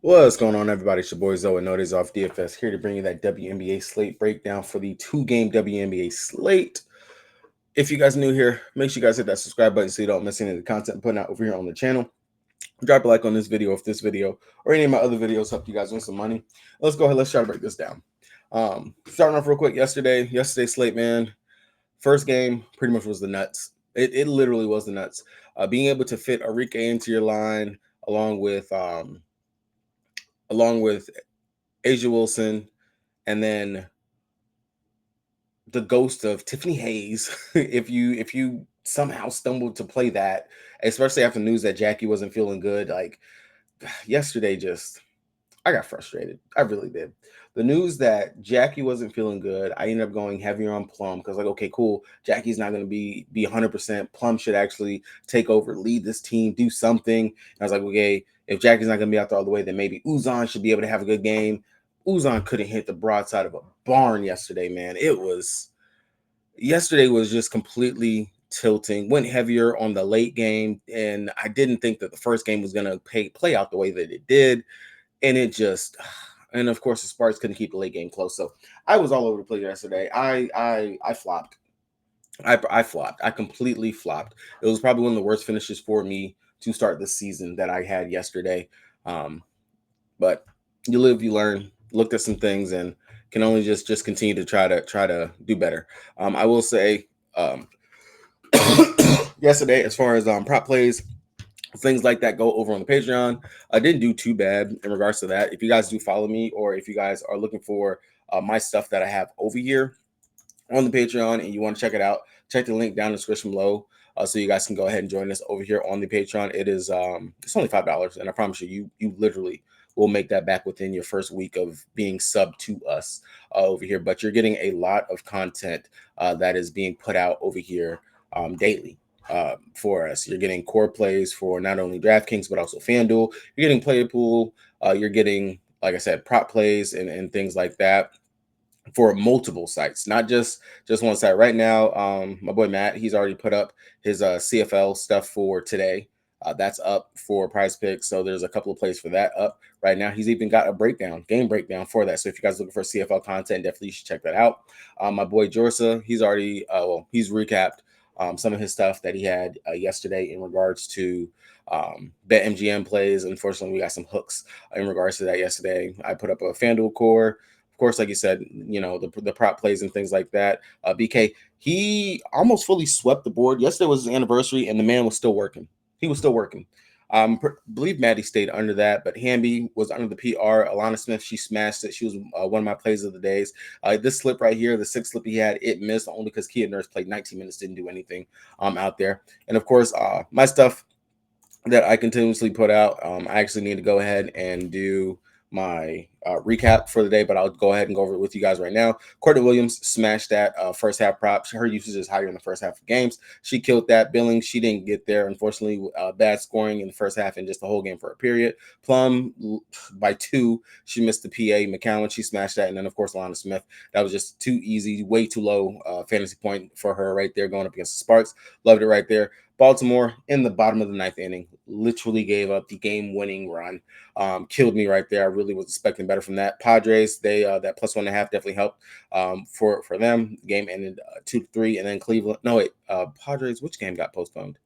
What's going on, everybody? It's your boy Wnba Dfs here to bring you that WNBA slate breakdown for the two-game WNBA slate. If you guys are new here, make sure you guys hit that subscribe button so you don't miss any of the content I'm putting out over here on the channel. Drop a like on this video if this video or any of my other videos help you guys win some money. Let's go ahead. Let's try to break this down. Starting off real quick, yesterday's slate, man. First game pretty much was the nuts. It literally was the nuts. Being able to fit Arike into your line along with Asia Wilson, and then the ghost of Tiffany Hayes. if you somehow stumbled to play that, especially after news that Jackie wasn't feeling good, like yesterday, just I got frustrated. I really did. The news that Jackie wasn't feeling good, I ended up going heavier on Plum because, like, okay, cool. Jackie's not going to be 100%. Plum should actually take over, lead this team, do something. And I was like, okay, if Jackie's not going to be out there all the way, then maybe Uzan should be able to have a good game. Uzan couldn't hit the broadside of a barn yesterday, man. Yesterday was just completely tilting. Went heavier on the late game, and I didn't think that the first game was going to play out the way that it did, and it just, and of course the Sparks couldn't keep the late game close. So I was all over the place yesterday. I flopped. I flopped. I completely flopped. It was probably one of the worst finishes for me to start the season that I had yesterday. Um, but you live, you learn. Looked at some things and can only just continue to try to do better. I will say, um, yesterday, as far as prop plays, things like that go over on the Patreon. I didn't do too bad in regards to that. If you guys do follow me, or if you guys are looking for my stuff that I have over here on the Patreon and you want to check it out, check the link down in the description below. So you guys can go ahead and join us over here on the Patreon. It is it's only $5, and I promise you literally will make that back within your first week of being sub to us over here. But you're getting a lot of content that is being put out over here daily. For us, you're getting core plays for not only DraftKings but also FanDuel. You're getting player pool. You're getting, like I said, prop plays and things like that for multiple sites, not just one site. Right now, my boy Matt, he's already put up his CFL stuff for today. That's up for Prize Picks, so there's a couple of plays for that up right now. He's even got a game breakdown for that. So if you guys are looking for CFL content, definitely you should check that out. My boy Jorsa, he's already he's recapped some of his stuff that he had yesterday in regards to bet MGM plays. Unfortunately, we got some hooks in regards to that yesterday. I put up a FanDuel core. Of course, like you said, the prop plays and things like that. BK, he almost fully swept the board. Yesterday was his anniversary, and the man was still working. He was still working. Believe Maddie stayed under that, but Hamby was under the PR. Alana Smith, she smashed it. She was one of my plays of the days. This slip right here, the sixth slip he had, it missed only because Kia Nurse played 19 minutes, didn't do anything out there. And of course, my stuff that I continuously put out. I actually need to go ahead and do my recap for the day, but I'll go ahead and go over it with you guys right now. Courtney Williams smashed that first half prop. Her usage is higher in the first half of games. She killed that. Billings, she didn't get there, unfortunately. Bad scoring in the first half and just the whole game for a period. Plum by 2, she missed the PA. McCowan, she smashed that. And then, of course, Alana Smith. That was just too easy, way too low fantasy point for her right there going up against the Sparks. Loved it right there. Baltimore in the bottom of the ninth inning literally gave up the game-winning run. Killed me right there. I really was expecting better from that. Padres, they that +1.5 definitely helped for them. Game ended 2-3, and then Cleveland. No wait, Padres. Which game got postponed?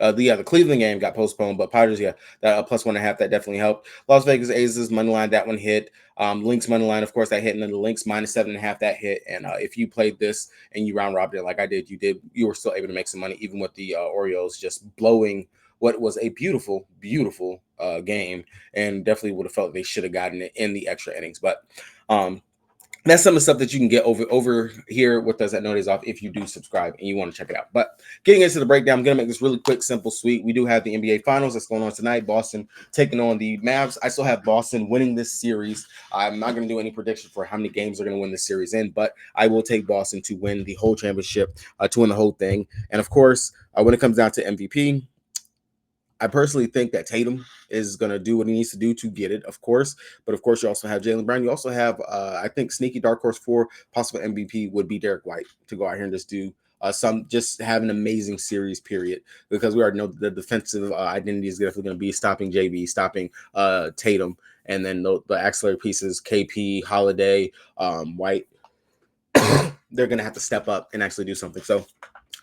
The Cleveland game got postponed, but Padres, yeah, that +1.5 that definitely helped. Las Vegas Aces money line, that one hit. Lynx money line, of course, that hit, and then the Lynx -7.5 that hit. And if you played this and you round robbed it like I did, you were still able to make some money, even with the Orioles just blowing what was a beautiful, beautiful game, and definitely would have felt they should have gotten it in the extra innings. But that's some of the stuff that you can get over here with us at No Days Off if you do subscribe and you want to check it out. But getting into the breakdown, I'm going to make this really quick, simple, sweet. We do have the NBA Finals that's going on tonight. Boston taking on the Mavs. I still have Boston winning this series. I'm not going to do any prediction for how many games they're going to win this series in, but I will take Boston to win the whole championship, to win the whole thing. And, of course, when it comes down to MVP, I personally think that Tatum is going to do what he needs to do to get it, of course. But of course, you also have Jaylen Brown. You also have, I think, sneaky dark horse for possible MVP would be Derek White to go out here and just do some just have an amazing series period, because we already know the defensive identity is definitely going to be stopping JB, stopping Tatum, and then the auxiliary pieces, KP, Holiday, White, they're going to have to step up and actually do something. So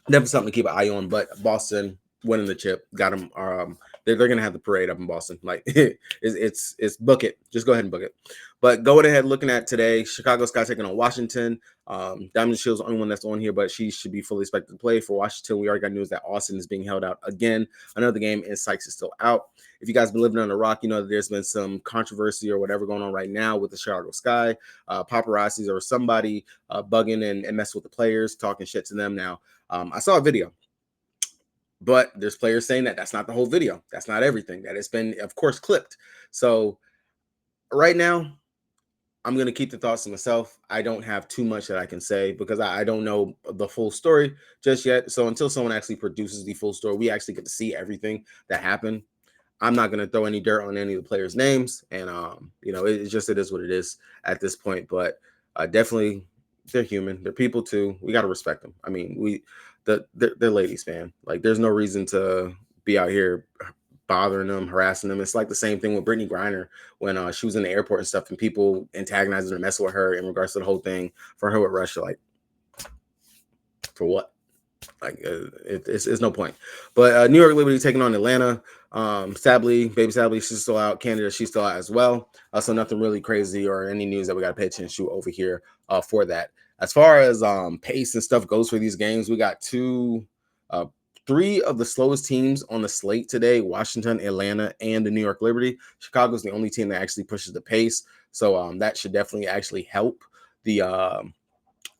definitely something to keep an eye on. But Boston winning the chip got them. They're gonna have the parade up in Boston. Like it's book it. Just go ahead and book it. But going ahead, looking at today, Chicago Sky taking on Washington. Diamond Shield's the only one that's on here, but she should be fully expected to play for Washington. We already got news that Austin is being held out again. Another game, and Sykes is still out. If you guys been living on a rock, you know that there's been some controversy or whatever going on right now with the Chicago Sky. Paparazzis or somebody bugging and messing with the players, talking shit to them. Now, I saw a video, but there's players saying that that's not the whole video. That's not everything. That it's been, of course, clipped. So right now, I'm going to keep the thoughts to myself. I don't have too much that I can say because I don't know the full story just yet. So until someone actually produces the full story, we actually get to see everything that happened. I'm not going to throw any dirt on any of the players' names. And, it is what it is at this point. But definitely, they're human. They're people, too. We got to respect them. I mean, they're ladies, man. Like, there's no reason to be out here bothering them, harassing them. It's like the same thing with Brittany Griner when she was in the airport and stuff, and people antagonizing her, messing with her in regards to the whole thing for her with Russia. Like, for what? Like, it's no point. But New York Liberty taking on Atlanta. Baby Sadly, she's still out. Canada, she's still out as well. So nothing really crazy or any news that we got to pay attention to over here for that. As far as pace and stuff goes for these games, we got three of the slowest teams on the slate today: Washington, Atlanta, and the New York Liberty. Chicago's the only team that actually pushes the pace. So that should definitely actually help the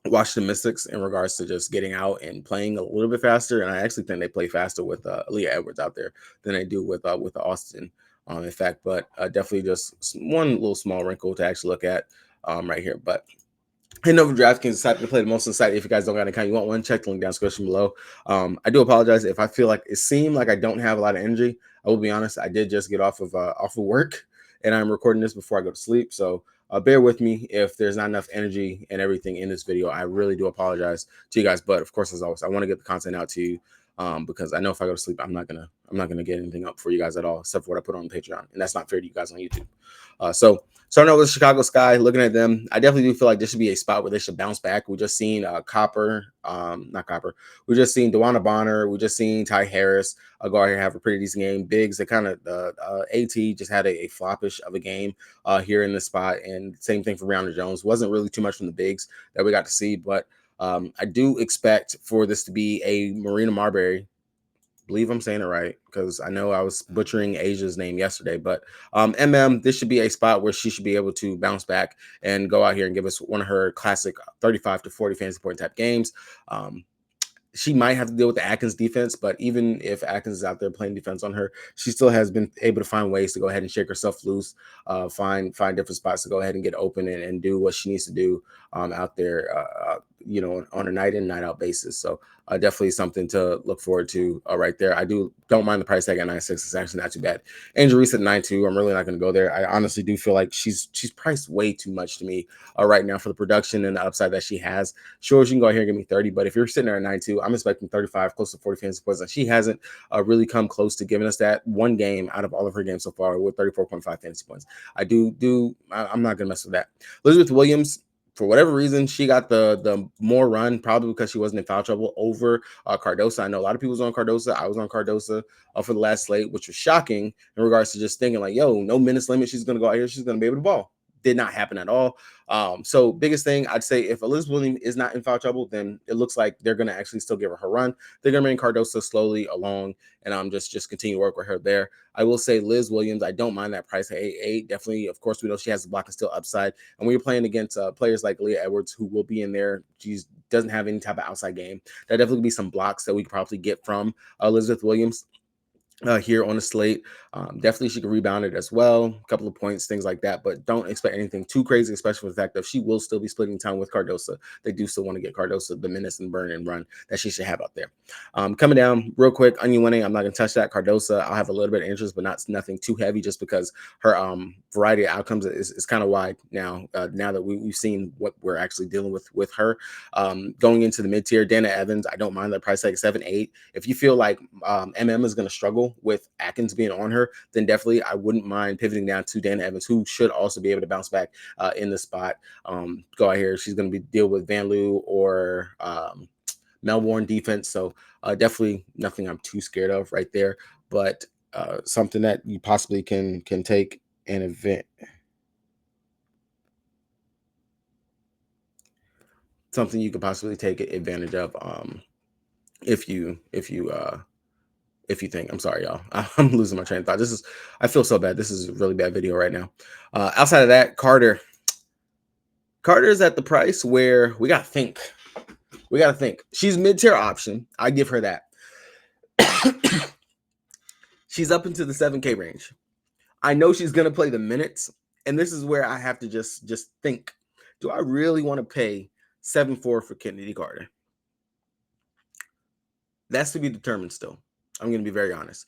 Washington Mystics in regards to just getting out and playing a little bit faster. And I actually think they play faster with Aaliyah Edwards out there than they do with Austin, in fact. But definitely just one little small wrinkle to actually look at right here. But heading over to DraftKings, decided to play the most on the site. If you guys don't got an account, you want one, check the link down description below. I do apologize if I feel like it seemed like I don't have a lot of energy. I will be honest, I did just get off of work, and I'm recording this before I go to sleep. So bear with me if there's not enough energy and everything in this video. I really do apologize to you guys. But of course, as always, I want to get the content out to you because I know if I go to sleep, I'm not gonna get anything up for you guys at all, except for what I put on Patreon, and that's not fair to you guys on YouTube. So starting out with the Chicago Sky, looking at them, I definitely do feel like this should be a spot where they should bounce back. We just seen not Copper. We just seen Dewana Bonner. We just seen Ty Harris go out here and have a pretty decent game. Biggs, they kind of AT just had a floppish of a game here in this spot, and same thing for Breonna Jones. Wasn't really too much from the Bigs that we got to see, but I do expect for this to be a Marina Marbury. Believe I'm saying it right because I know I was butchering Asia's name yesterday, but this should be a spot where she should be able to bounce back and go out here and give us one of her classic 35 to 40 fantasy point type games. She might have to deal with the Atkins defense, but even if Atkins is out there playing defense on her, she still has been able to find ways to go ahead and shake herself loose, find different spots to go ahead and get open and do what she needs to do out there, on a night in, night out basis. So definitely something to look forward to right there. I don't mind the price tag at 9.6. It's actually not too bad. Angel Reese at 9.2. I'm really not going to go there. I honestly do feel like she's priced way too much to me right now for the production and the upside that she has. Sure, she can go here and give me 30, but if you're sitting there at 9.2, I'm expecting 35, close to 40 fantasy points. And she hasn't really come close to giving us that one game out of all of her games so far with 34.5 fantasy points. I'm not going to mess with that. Elizabeth Williams, for whatever reason, she got the more run, probably because she wasn't in foul trouble over Cardosa. I know a lot of people was on Cardosa. I was on Cardosa for the last slate, which was shocking in regards to just thinking like, yo, no minutes limit. She's going to go out here. She's going to be able to ball. Did not happen at all. So biggest thing I'd say, if Elizabeth Williams is not in foul trouble, then it looks like they're going to actually still give her run. They're going to bring Cardosa slowly along and just continue to work with her there. I will say Liz Williams, I don't mind that price at 8.8. Definitely, of course, we know she has the block and still upside. And when you're playing against players like Leah Edwards, who will be in there, she doesn't have any type of outside game. There definitely be some blocks that we could probably get from Elizabeth Williams. here on the slate. Definitely she can rebound it as well. A couple of points, things like that, but don't expect anything too crazy, especially for the fact that she will still be splitting time with Cardosa. They do still want to get Cardosa the minutes and burn and run that she should have out there. Coming down real quick, onion winning. I'm not going to touch that. Cardosa, I'll have a little bit of interest, but nothing too heavy just because her variety of outcomes is kind of wide now. Now that we've seen what we're actually dealing with her. Going into the mid tier, Dana Evans, I don't mind that price tag 7-8. If you feel like MM is going to struggle with Atkins being on her, then definitely I wouldn't mind pivoting down to Dana Evans, who should also be able to bounce back in the spot. Go out here. She's going to be deal with Van Loo or Melbourne defense. So definitely nothing I'm too scared of right there, but something that you possibly can take an event. Something you could possibly take advantage of if you think. I'm sorry, y'all. I'm losing my train of thought. I feel so bad. This is a really bad video right now. Outside of that, Carter is at the price where we got to think. She's mid-tier option. I give her that. She's up into the 7K range. I know she's going to play the minutes, and this is where I have to just think. Do I really want to pay 7-4 for Kennedy Carter? That's to be determined still. I'm going to be very honest.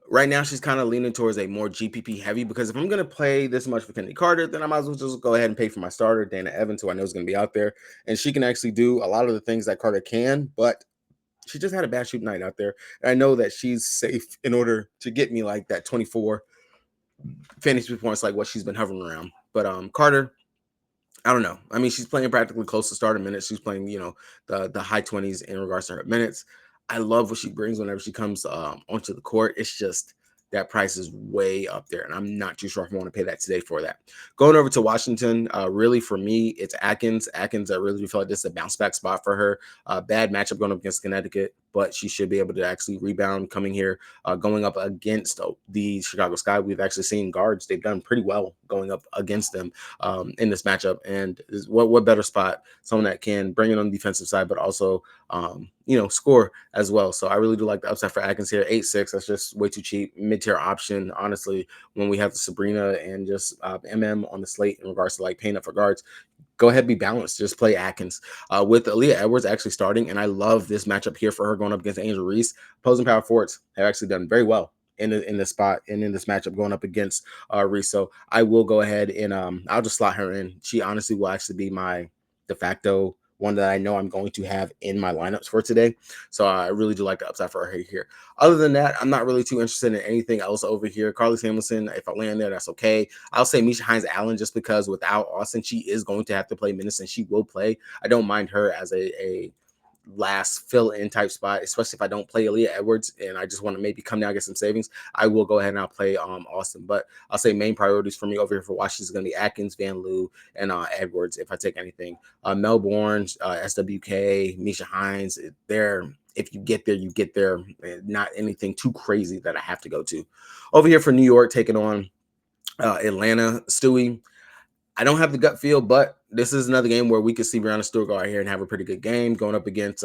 Right now, she's kind of leaning towards a more GPP heavy, because if I'm going to play this much for Kennedy Carter, then I might as well just go ahead and pay for my starter, Dana Evans, who I know is going to be out there. And she can actually do a lot of the things that Carter can, but she just had a bad shoot night out there. And I know that she's safe in order to get me like that 24 fantasy points, like what she's been hovering around. But Carter, I don't know. I mean, she's playing practically close to starter minutes. She's playing, the high 20s in regards to her minutes. I love what she brings whenever she comes onto the court. It's just that price is way up there, and I'm not too sure if I want to pay that today for that. Going over to Washington, really for me, it's Atkins. I really feel like this is a bounce back spot for her. Bad matchup going up against Connecticut, but she should be able to actually rebound coming here. Going up against the Chicago Sky, we've actually seen guards. They've done pretty well going up against them in this matchup. And what better spot? Someone that can bring it on the defensive side, but also score as well. So I really do like the upside for Atkins here. 8-6. That's just way too cheap. Mid-tier option, honestly, when we have the Sabrina and just MM on the slate in regards to like paying up for guards. Go ahead, be balanced. Just play Atkins with Aaliyah Edwards actually starting. And I love this matchup here for her going up against Angel Reese. Opposing power forwards have actually done very well in this spot and in this matchup going up against Reese. So I will go ahead and I'll just slot her in. She honestly will actually be my de facto one that I know I'm going to have in my lineups for today. So I really do like the upside for her here. Other than that, I'm not really too interested in anything else over here. Carly Samuelson, if I land there, that's okay. I'll say Misha Hines-Allen just because without Austin, she is going to have to play minutes, and she will play. I don't mind her as a last fill-in type spot, especially if I don't play Aaliyah Edwards and I just want to maybe come down and get some savings. I will go ahead and I'll play Austin. But I'll say main priorities for me over here for Washington is going to be Atkins, Van Loo, and Edwards if I take anything. Melbourne, SWK, Misha Hines, if you get there, you get there. Not anything too crazy that I have to go to. Over here for New York, taking on Atlanta, Stewie. I don't have the gut feel, but this is another game where we could see Brianna Stewart go out here and have a pretty good game going up against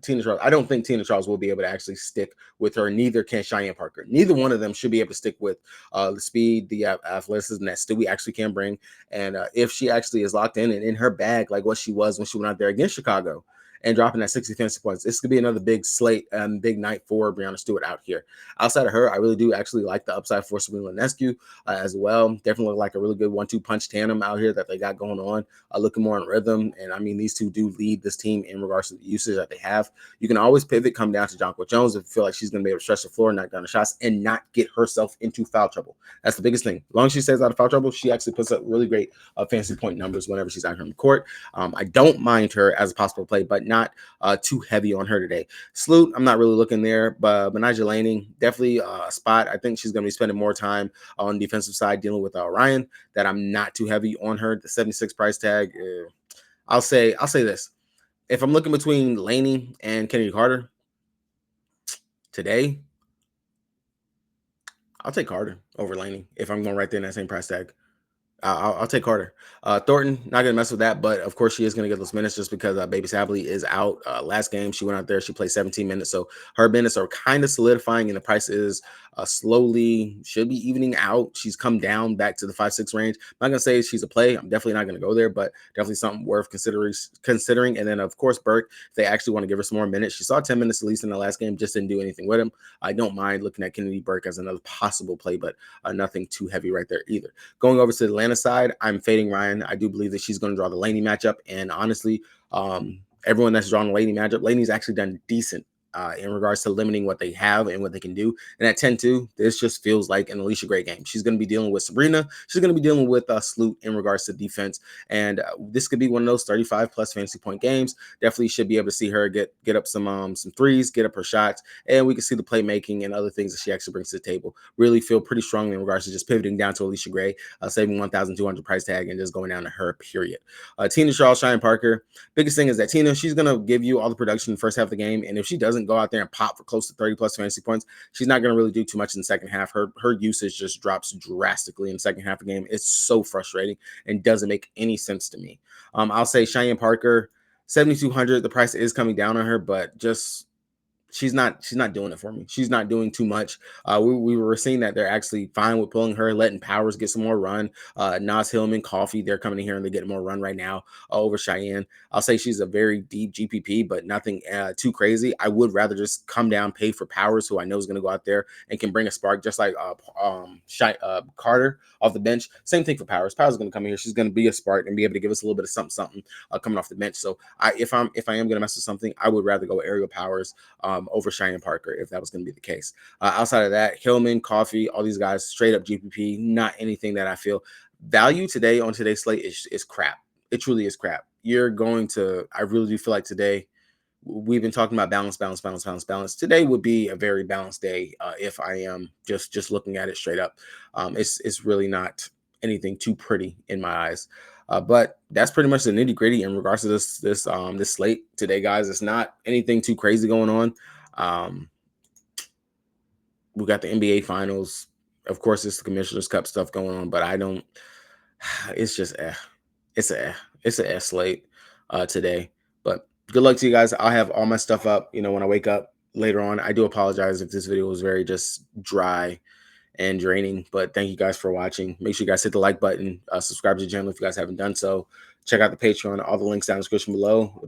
Tina Charles. I don't think Tina Charles will be able to actually stick with her. Neither can Cheyenne Parker. Neither one of them should be able to stick with the speed, the athleticism that Stewie actually can bring. And if she actually is locked in and in her bag, like what she was when she went out there against Chicago, and dropping that 60 fantasy points, this could be another big slate and big night for Brianna Stewart out here. Outside of her, I really do actually like the upside for Sabrina Ionescu as well. Definitely like a really good 1-2 punch tandem out here that they got going on, looking more in rhythm. And I mean, these two do lead this team in regards to the usage that they have. You can always pivot, come down to Jonquil Jones if you feel like she's going to be able to stretch the floor, knock down the shots, and not get herself into foul trouble. That's the biggest thing. As long as she stays out of foul trouble, she actually puts up really great fantasy point numbers whenever she's out here on the court. I don't mind her as a possible play, but not too heavy on her today. Sloot, I'm not really looking there, but Benijah Laney, definitely a spot. I think she's going to be spending more time on the defensive side dealing with Ryan, that I'm not too heavy on her. The 76 price tag, I'll say this. If I'm looking between Laney and Kennedy Carter today, I'll take Carter over Laney if I'm going right there in that same price tag. I'll take Carter. Thornton, not gonna mess with that, but of course she is gonna get those minutes just because Baby Sabley is out. Last game she went out there, she played 17 minutes, so her minutes are kind of solidifying, and the price is slowly should be evening out. She's come down back to the 5-6 range. I'm not gonna say she's a play. I'm definitely not gonna go there, but definitely something worth considering. And then of course Burke, if they actually want to give her some more minutes, she saw 10 minutes at least in the last game, just didn't do anything with him. I don't mind looking at Kennedy Burke as another possible play, but nothing too heavy right there either. Going over to the Atlanta side, I'm fading Ryan. I do believe that she's going to draw the Laney matchup. And honestly, everyone that's drawn the Laney matchup, Laney's actually done decent in regards to limiting what they have and what they can do. And at 10-2, this just feels like an Alicia Gray game. She's going to be dealing with Sabrina. She's going to be dealing with Sloot in regards to defense. And this could be one of those 35 plus fantasy point games. Definitely should be able to see her get up some threes, get up her shots, and we can see the playmaking and other things that she actually brings to the table. Really feel pretty strongly in regards to just pivoting down to Alicia Gray, saving 1,200 price tag and just going down to her, period. Tina Shaw, Cheyenne Parker. Biggest thing is that Tina, she's going to give you all the production in the first half of the game. And if she doesn't go out there and pop for close to 30 plus fantasy points, she's not going to really do too much in the second half. Her usage just drops drastically in the second half of the game. It's so frustrating and doesn't make any sense to me. I'll say Cheyenne Parker, 7,200. The price is coming down on her, but just she's not doing it for me. She's not doing too much. We were seeing that they're actually fine with pulling her, letting Powers get some more run. Nas Hillman, Coffee, they're coming in here and they're getting more run right now over Cheyenne. I'll say she's a very deep GPP, but nothing too crazy. I would rather just come down, pay for Powers, who I know is going to go out there and can bring a spark, just like Carter off the bench. Same thing for Powers. Powers is going to come in here. She's going to be a spark and be able to give us a little bit of something coming off the bench. So if I am going to mess with something, I would rather go Aerial Powers over Cheyenne Parker if that was going to be the case. Outside of that, Hillman, Coffee, all these guys straight up GPP, not anything that I feel value today on today's slate is crap. It truly is crap. I really do feel like today we've been talking about balance. Today would be a very balanced day if I am just looking at it straight up. It's really not anything too pretty in my eyes. But that's pretty much the nitty gritty in regards to this slate today, guys. It's not anything too crazy going on. We got the NBA finals. Of course, it's the Commissioner's Cup stuff going on, but I don't. It's just it's an S slate today. But good luck to you guys. I'll have all my stuff up, when I wake up later on. I do apologize if this video was very just dry and draining, but thank you guys for watching. Make sure you guys hit the like button, subscribe to the channel if you guys haven't done so. Check out the Patreon, all the links down in the description below. With that